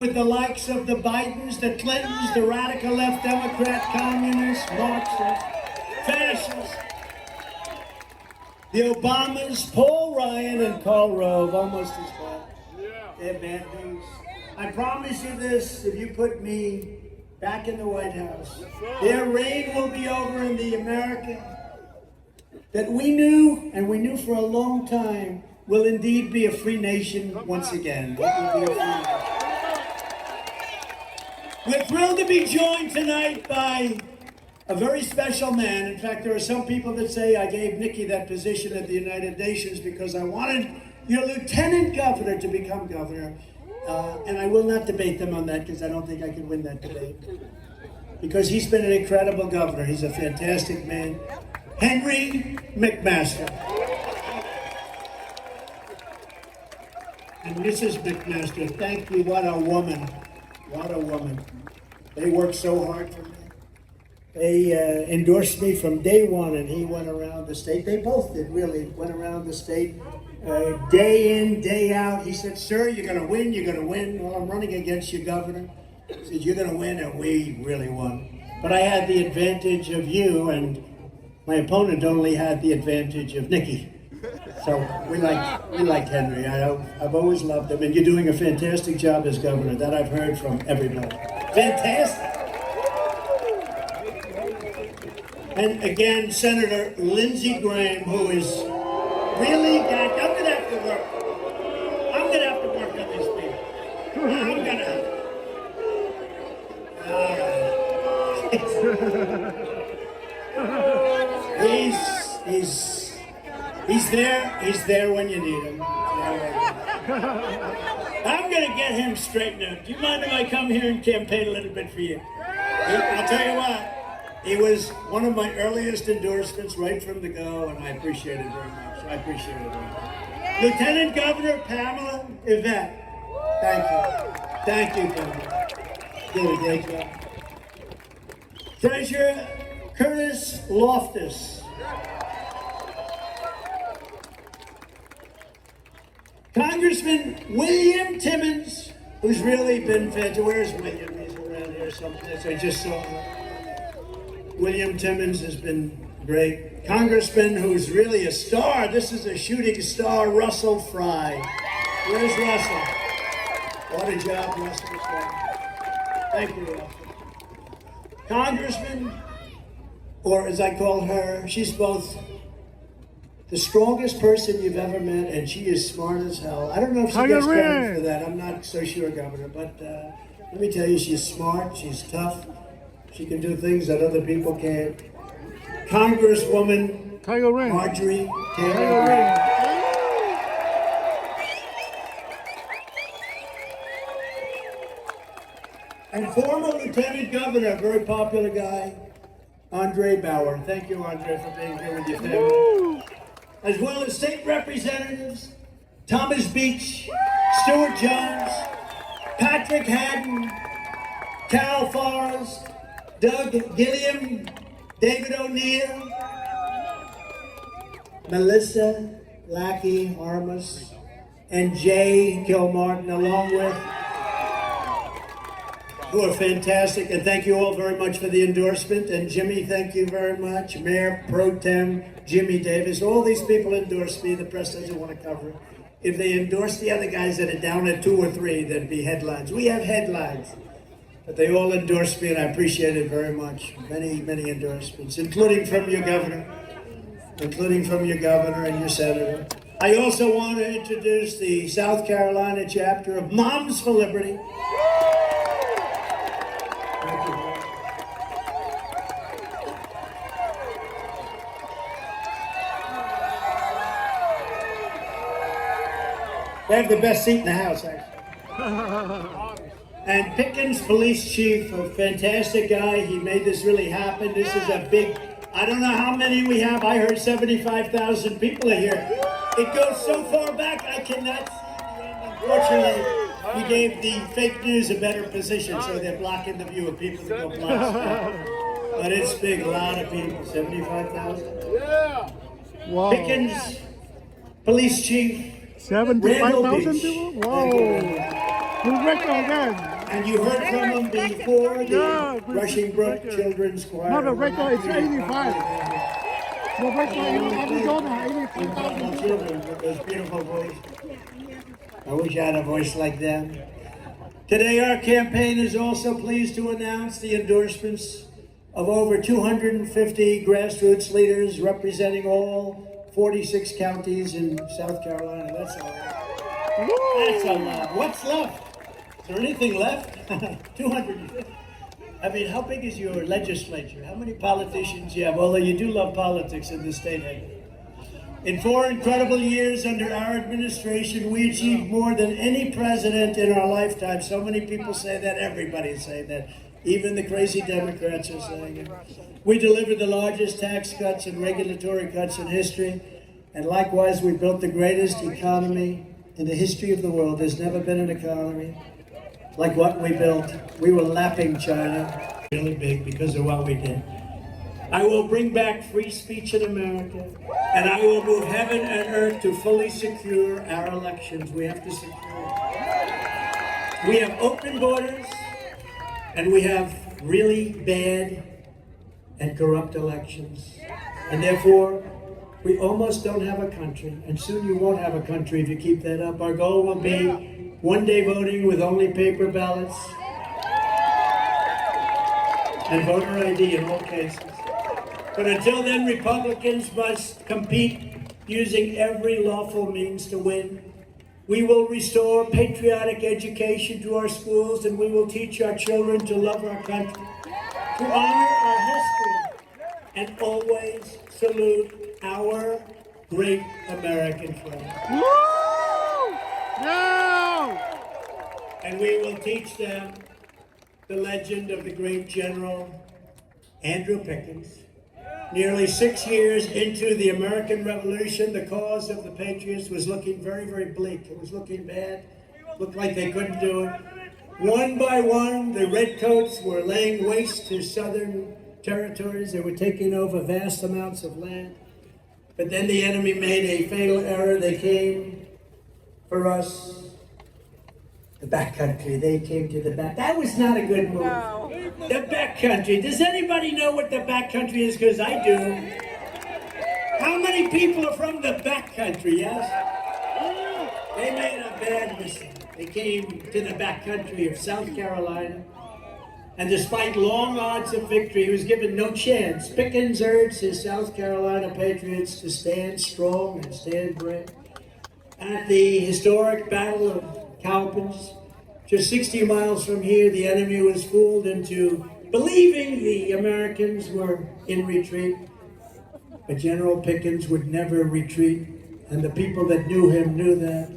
with the likes of the Bidens, the Clintons, the radical left Democrat, communists, Marxists, fascists, the Obamas, Paul Ryan, and Karl Rove, almost as bad. They're bad news. I promise you this, if you put me back in the White House, their reign will be over in the America that we knew, and we knew for a long time, will indeed be a free nation once again. It will be a free nation. We're thrilled to be joined tonight by a very special man. In fact, there are some people that say I gave Nikki that position at the United Nations because I wanted your lieutenant governor to become governor. And I will not debate them on that because I don't think I can win that debate. Because he's been an incredible governor. He's a fantastic man. Henry McMaster. And Mrs. McMaster, thank you. What a woman. What a woman. They worked so hard for me. They endorsed me from day one, and he went around the state. They both did, really. Went around the state day in, day out. He said, sir, you're going to win, you're going to win. Well, I'm running against you, Governor. He said, you're going to win, and we really won. But I had the advantage of you, and my opponent only had the advantage of Nikki. So we liked Henry. I've always loved him, and you're doing a fantastic job as governor. That I've heard from everybody. Fantastic. And again, Senator Lindsey Graham, who is really got. I'm gonna have to work. I'm gonna have to work on these people. I'm gonna. He's there. He's there when you need him. I'm gonna get him straightened out. Do you mind if I come here and campaign a little bit for you? I'll tell you what. He was one of my earliest endorsements right from the go, and I appreciate it very much. I appreciate it very much. Lieutenant Governor Pamela Yvette. Thank you. Thank you, Governor. Did a great job. Treasurer Curtis Loftus. Congressman William Timmons, who's really been fantastic. Where's William? He's around here someplace. I just saw him. William Timmons has been great. Congressman who's really a star. This is a shooting star, Russell Fry. Where's Russell? What a job Russell has done. Thank you, Russell. Congressman, or as I call her, she's both the strongest person you've ever met, and she is smart as hell. I don't know if she gets credit for that. I'm not so sure, Governor, but let me tell you, she's smart, she's tough. She can do things that other people can't. Congresswoman Marjorie Taylor Greene. And former Lieutenant Governor, very popular guy, Andre Bauer. Thank you, Andre, for being here with your family. As well as state representatives, Thomas Beach, Stuart Jones, Patrick Haddon, Cal Forrest, Doug Gilliam, David O'Neill, Melissa Lackey Harmus, and Jay Kilmartin, along with, who are fantastic. And thank you all very much for the endorsement. And Jimmy, thank you very much. Mayor Pro Tem Jimmy Davis. All these people endorse me. The press doesn't want to cover it. If they endorse the other guys that are down at 2 or 3, there'd be headlines. We have headlines. But they all endorse me, and I appreciate it very much. Many, many endorsements, including from your governor. Including from your governor and your senator. I also want to introduce the South Carolina chapter of Moms for Liberty. Thank you. They have the best seat in the house, actually. And Pickens, police chief, a fantastic guy. He made this really happen. This is a big, I don't know how many we have. I heard 75,000 people are here. It goes so far back, I cannot see the end. Unfortunately, we gave the fake news a better position, so they're blocking the view of people that go blind. But it's big, a lot of people, 75,000. Yeah. Wow. Pickens, police chief, 75,000 people? Whoa! New record again. And you heard from them before, the Rushing Brook Children's Choir. No, the record is 85. The record is Arizona, 85,000 children with those beautiful voices. I wish I had a voice like them. Today our campaign is also pleased to announce the endorsements of over 250 grassroots leaders representing all 46 counties in South Carolina. That's a lot. That's a lot. What's left? Is there anything left? 250. I mean, how big is your legislature? How many politicians you have? Although you do love politics in the state. In 4 incredible years under our administration, we achieved more than any president in our lifetime. So many people say that. Everybody's saying that. Even the crazy Democrats are saying it. We delivered the largest tax cuts and regulatory cuts in history. And likewise, we built the greatest economy in the history of the world. There's never been an economy like what we built. We were lapping China really big because of what we did. I will bring back free speech in America, and I will move heaven and earth to fully secure our elections. We have to secure. We have open borders, and we have really bad and corrupt elections. And therefore, we almost don't have a country, and soon you won't have a country if you keep that up. Our goal will be one-day voting with only paper ballots and voter ID in all cases. But until then, Republicans must compete using every lawful means to win. We will restore patriotic education to our schools, and we will teach our children to love our country, to honor our history, and always salute our great American flag. Woo! No! And we will teach them the legend of the great General Andrew Pickens. Nearly 6 years into the American Revolution, the cause of the patriots was looking very, very bleak. It was looking bad. It looked like they couldn't do it. One by one, the redcoats were laying waste to southern territories. They were taking over vast amounts of land. But then the enemy made a fatal error. They came for us. The backcountry, they came to the back. That was not a good move. No. The backcountry. Does anybody know what the backcountry is? Because I do. How many people are from the backcountry, yes? They made a bad mistake. They came to the backcountry of South Carolina. And despite long odds of victory, he was given no chance. Pickens urged his South Carolina patriots to stand strong and stand brave. At the historic Battle of Cowpens, just 60 miles from here, the enemy was fooled into believing the Americans were in retreat. But General Pickens would never retreat, and the people that knew him knew that.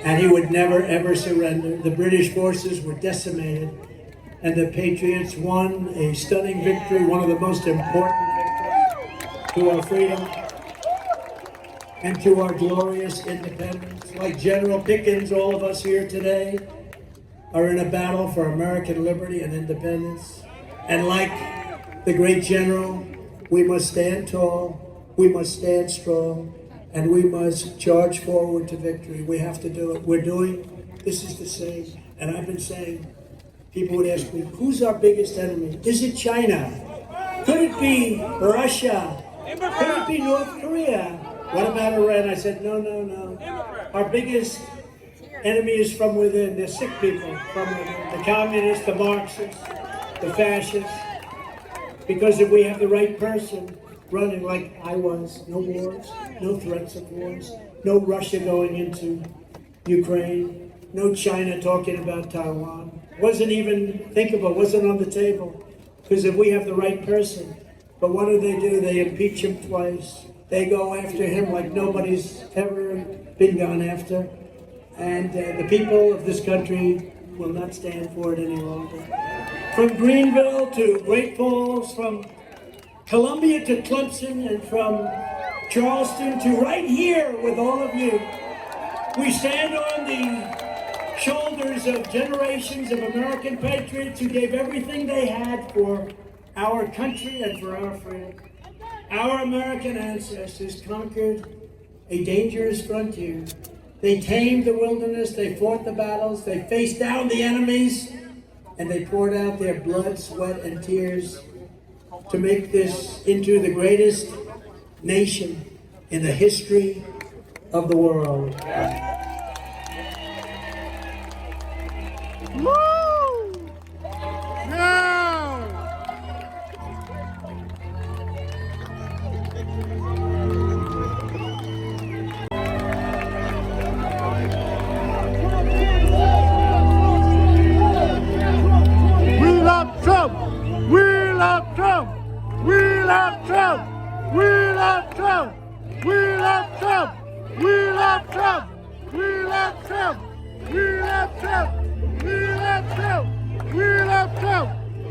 And he would never, ever surrender. The British forces were decimated, and the Patriots won a stunning victory, one of the most important victories to our freedom and to our glorious independence. Like General Pickens, all of us here today are in a battle for American liberty and independence. And like the great general, we must stand tall, we must stand strong, and we must charge forward to victory. We have to do it. We're doing, this is the same. And I've been saying, people would ask me, who's our biggest enemy? Is it China? Could it be Russia? Could it be North Korea? What about Iran? I said, no. Our biggest enemy is from within. They're sick people from within. The communists, the Marxists, the fascists. Because if we have the right person running like I was, no wars, no threats of wars, no Russia going into Ukraine, no China talking about Taiwan. Wasn't even thinkable, wasn't on the table. Because if we have the right person, but what do? They impeach him twice. They go after him like nobody's ever been gone after. And the people of this country will not stand for it any longer. From Greenville to Great Falls, from Columbia to Clemson, and from Charleston to right here with all of you, we stand on the shoulders of generations of American patriots who gave everything they had for our country and for our freedom. Our American ancestors conquered a dangerous frontier. They tamed the wilderness, they fought the battles, they faced down the enemies, and they poured out their blood, sweat, and tears to make this into the greatest nation in the history of the world. Woo! Yeah! We love Trump! We love Trump! We love Trump! We love Trump! We love Trump! We love Trump! We love Trump! We love Trump! We love Trump! We love Trump!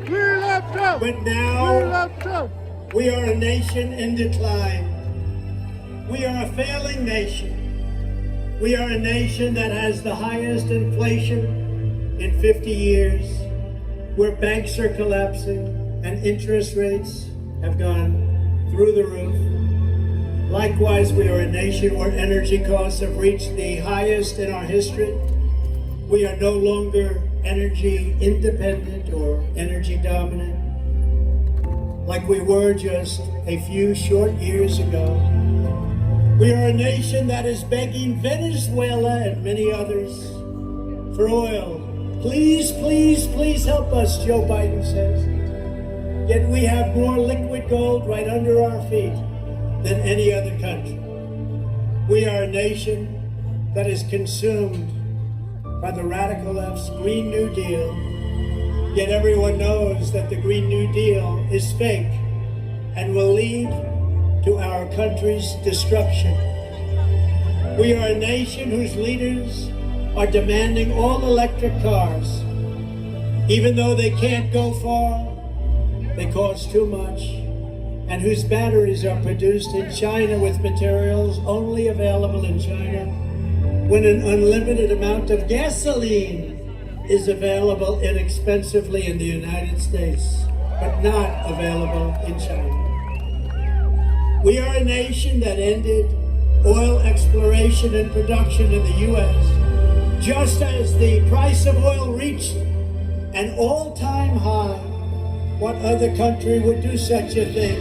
We love Trump! But now We love Trump! we are a nation in decline. We are a failing nation. We are a nation that has the highest inflation in 50 years, where banks are collapsing and interest rates have gone through the roof. Likewise, we are a nation where energy costs have reached the highest in our history. We are no longer energy independent or energy dominant like we were just a few short years ago. We are a nation that is begging Venezuela and many others for oil. Please, please, please help us, Joe Biden says. Yet we have more liquid gold right under our feet than any other country. We are a nation that is consumed by the radical left's Green New Deal, yet everyone knows that the Green New Deal is fake and will lead to our country's destruction. We are a nation whose leaders are demanding all electric cars. Even though they can't go far, they cost too much, and whose batteries are produced in China with materials only available in China, when an unlimited amount of gasoline is available inexpensively in the United States, but not available in China. We are a nation that ended oil exploration and production in the U.S. just as the price of oil reached an all-time high. What other country would do such a thing?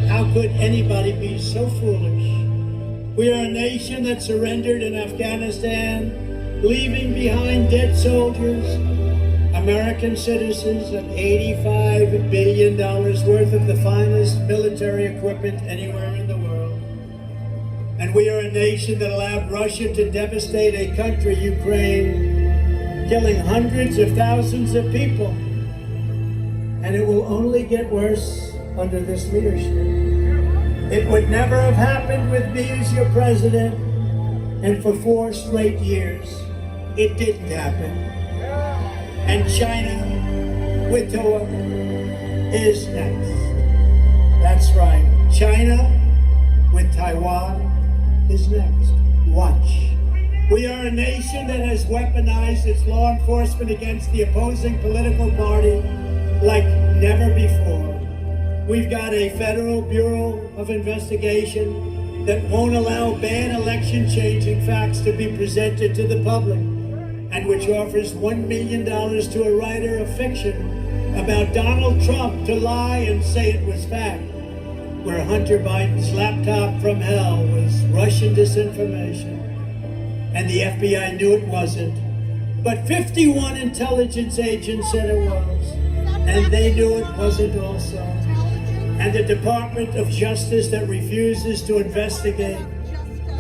How could anybody be so foolish? We are a nation that surrendered in Afghanistan, leaving behind dead soldiers, American citizens, and $85 billion worth of the finest military equipment anywhere in the world. And we are a nation that allowed Russia to devastate a country, Ukraine, killing hundreds of thousands of people. And it will only get worse under this leadership. It would never have happened with me as your president, and for 4 straight years, it didn't happen. And China, with Toa, is next. That's right. China, with Taiwan, is next. Watch. We are a nation that has weaponized its law enforcement against the opposing political party like never before. We've got a Federal Bureau of Investigation that won't allow bad election-changing facts to be presented to the public, and which offers $1 million to a writer of fiction about Donald Trump to lie and say it was fact, where Hunter Biden's laptop from hell was Russian disinformation, and the FBI knew it wasn't, but 51 intelligence agents said it was, and they knew it wasn't also. And the Department of Justice that refuses to investigate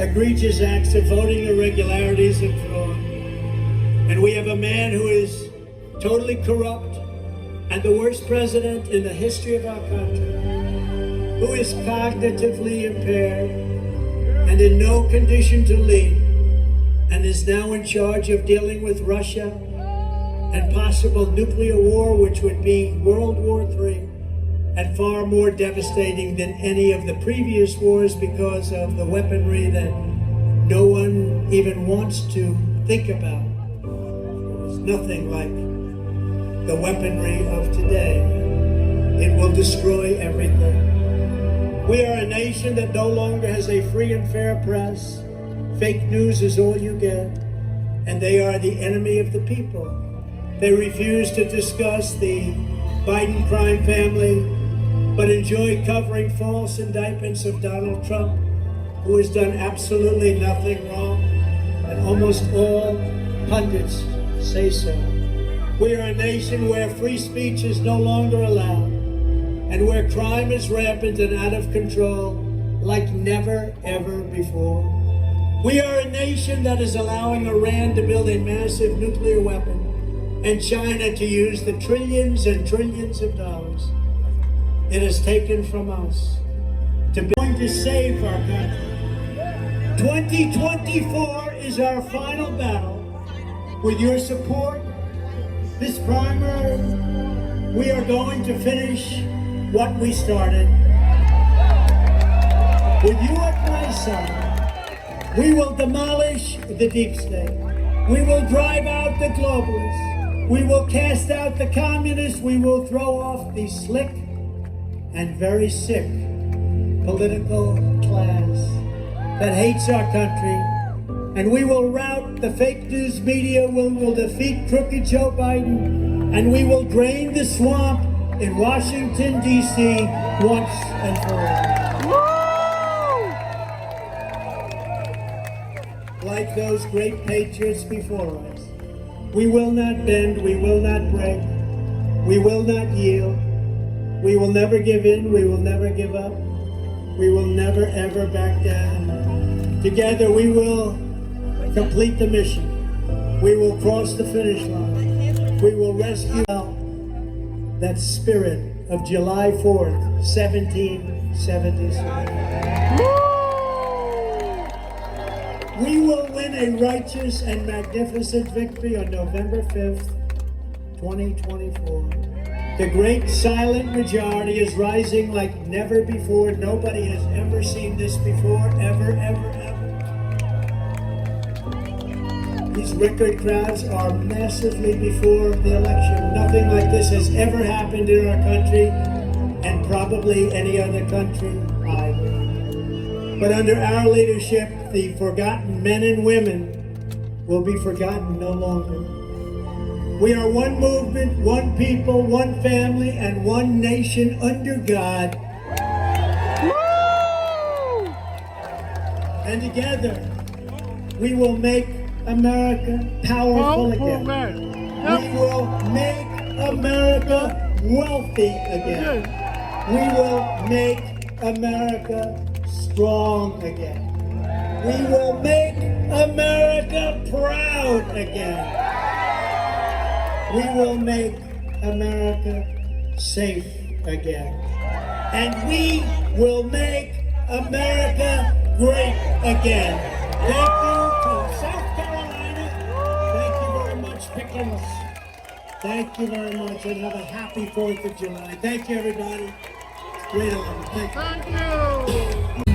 egregious acts of voting irregularities and fraud. And we have a man who is totally corrupt and the worst president in the history of our country, who is cognitively impaired and in no condition to lead, and is now in charge of dealing with Russia and possible nuclear war, which would be World War III, and far more devastating than any of the previous wars because of the weaponry that no one even wants to think about. There's nothing like the weaponry of today. It will destroy everything. We are a nation that no longer has a free and fair press. Fake news is all you get, and they are the enemy of the people. They refuse to discuss the Biden crime family, but enjoy covering false indictments of Donald Trump, who has done absolutely nothing wrong, and almost all pundits say so. We are a nation where free speech is no longer allowed, and where crime is rampant and out of control like never, ever before. We are a nation that is allowing Iran to build a massive nuclear weapon and China to use the trillions and trillions of dollars it has taken from us to be going to save our country. 2024 is our final battle. With your support, this primer, we are going to finish what we started. With you at my side, we will demolish the deep state. We will drive out the globalists. We will cast out the communists. We will throw off the slick and very sick political class that hates our country. And we will rout the fake news media. We will defeat crooked Joe Biden. And we will drain the swamp in Washington, D.C. once and for all. Like those great patriots before us, we will not bend, we will not break, we will not yield, we will never give in, we will never give up, we will never ever back down. Together we will complete the mission. We will cross the finish line. We will rescue that spirit of July 4th, 1776. We will win a righteous and magnificent victory on November 5th, 2024. The great silent majority is rising like never before. Nobody has ever seen this before, ever, ever, ever. These record crowds are massively before the election. Nothing like this has ever happened in our country, and probably any other country either. But under our leadership, the forgotten men and women will be forgotten no longer. We are one movement, one people, one family, and one nation under God. And together, we will make America powerful again. We will make America wealthy again. We will make America strong again. We will make America proud again. We will make America safe again. And we will make America great again. Thank you to South Carolina. Thank you very much, Pickens. Thank you very much, and have a happy 4th of July. Thank you, everybody. It's great. Thank you. Thank you.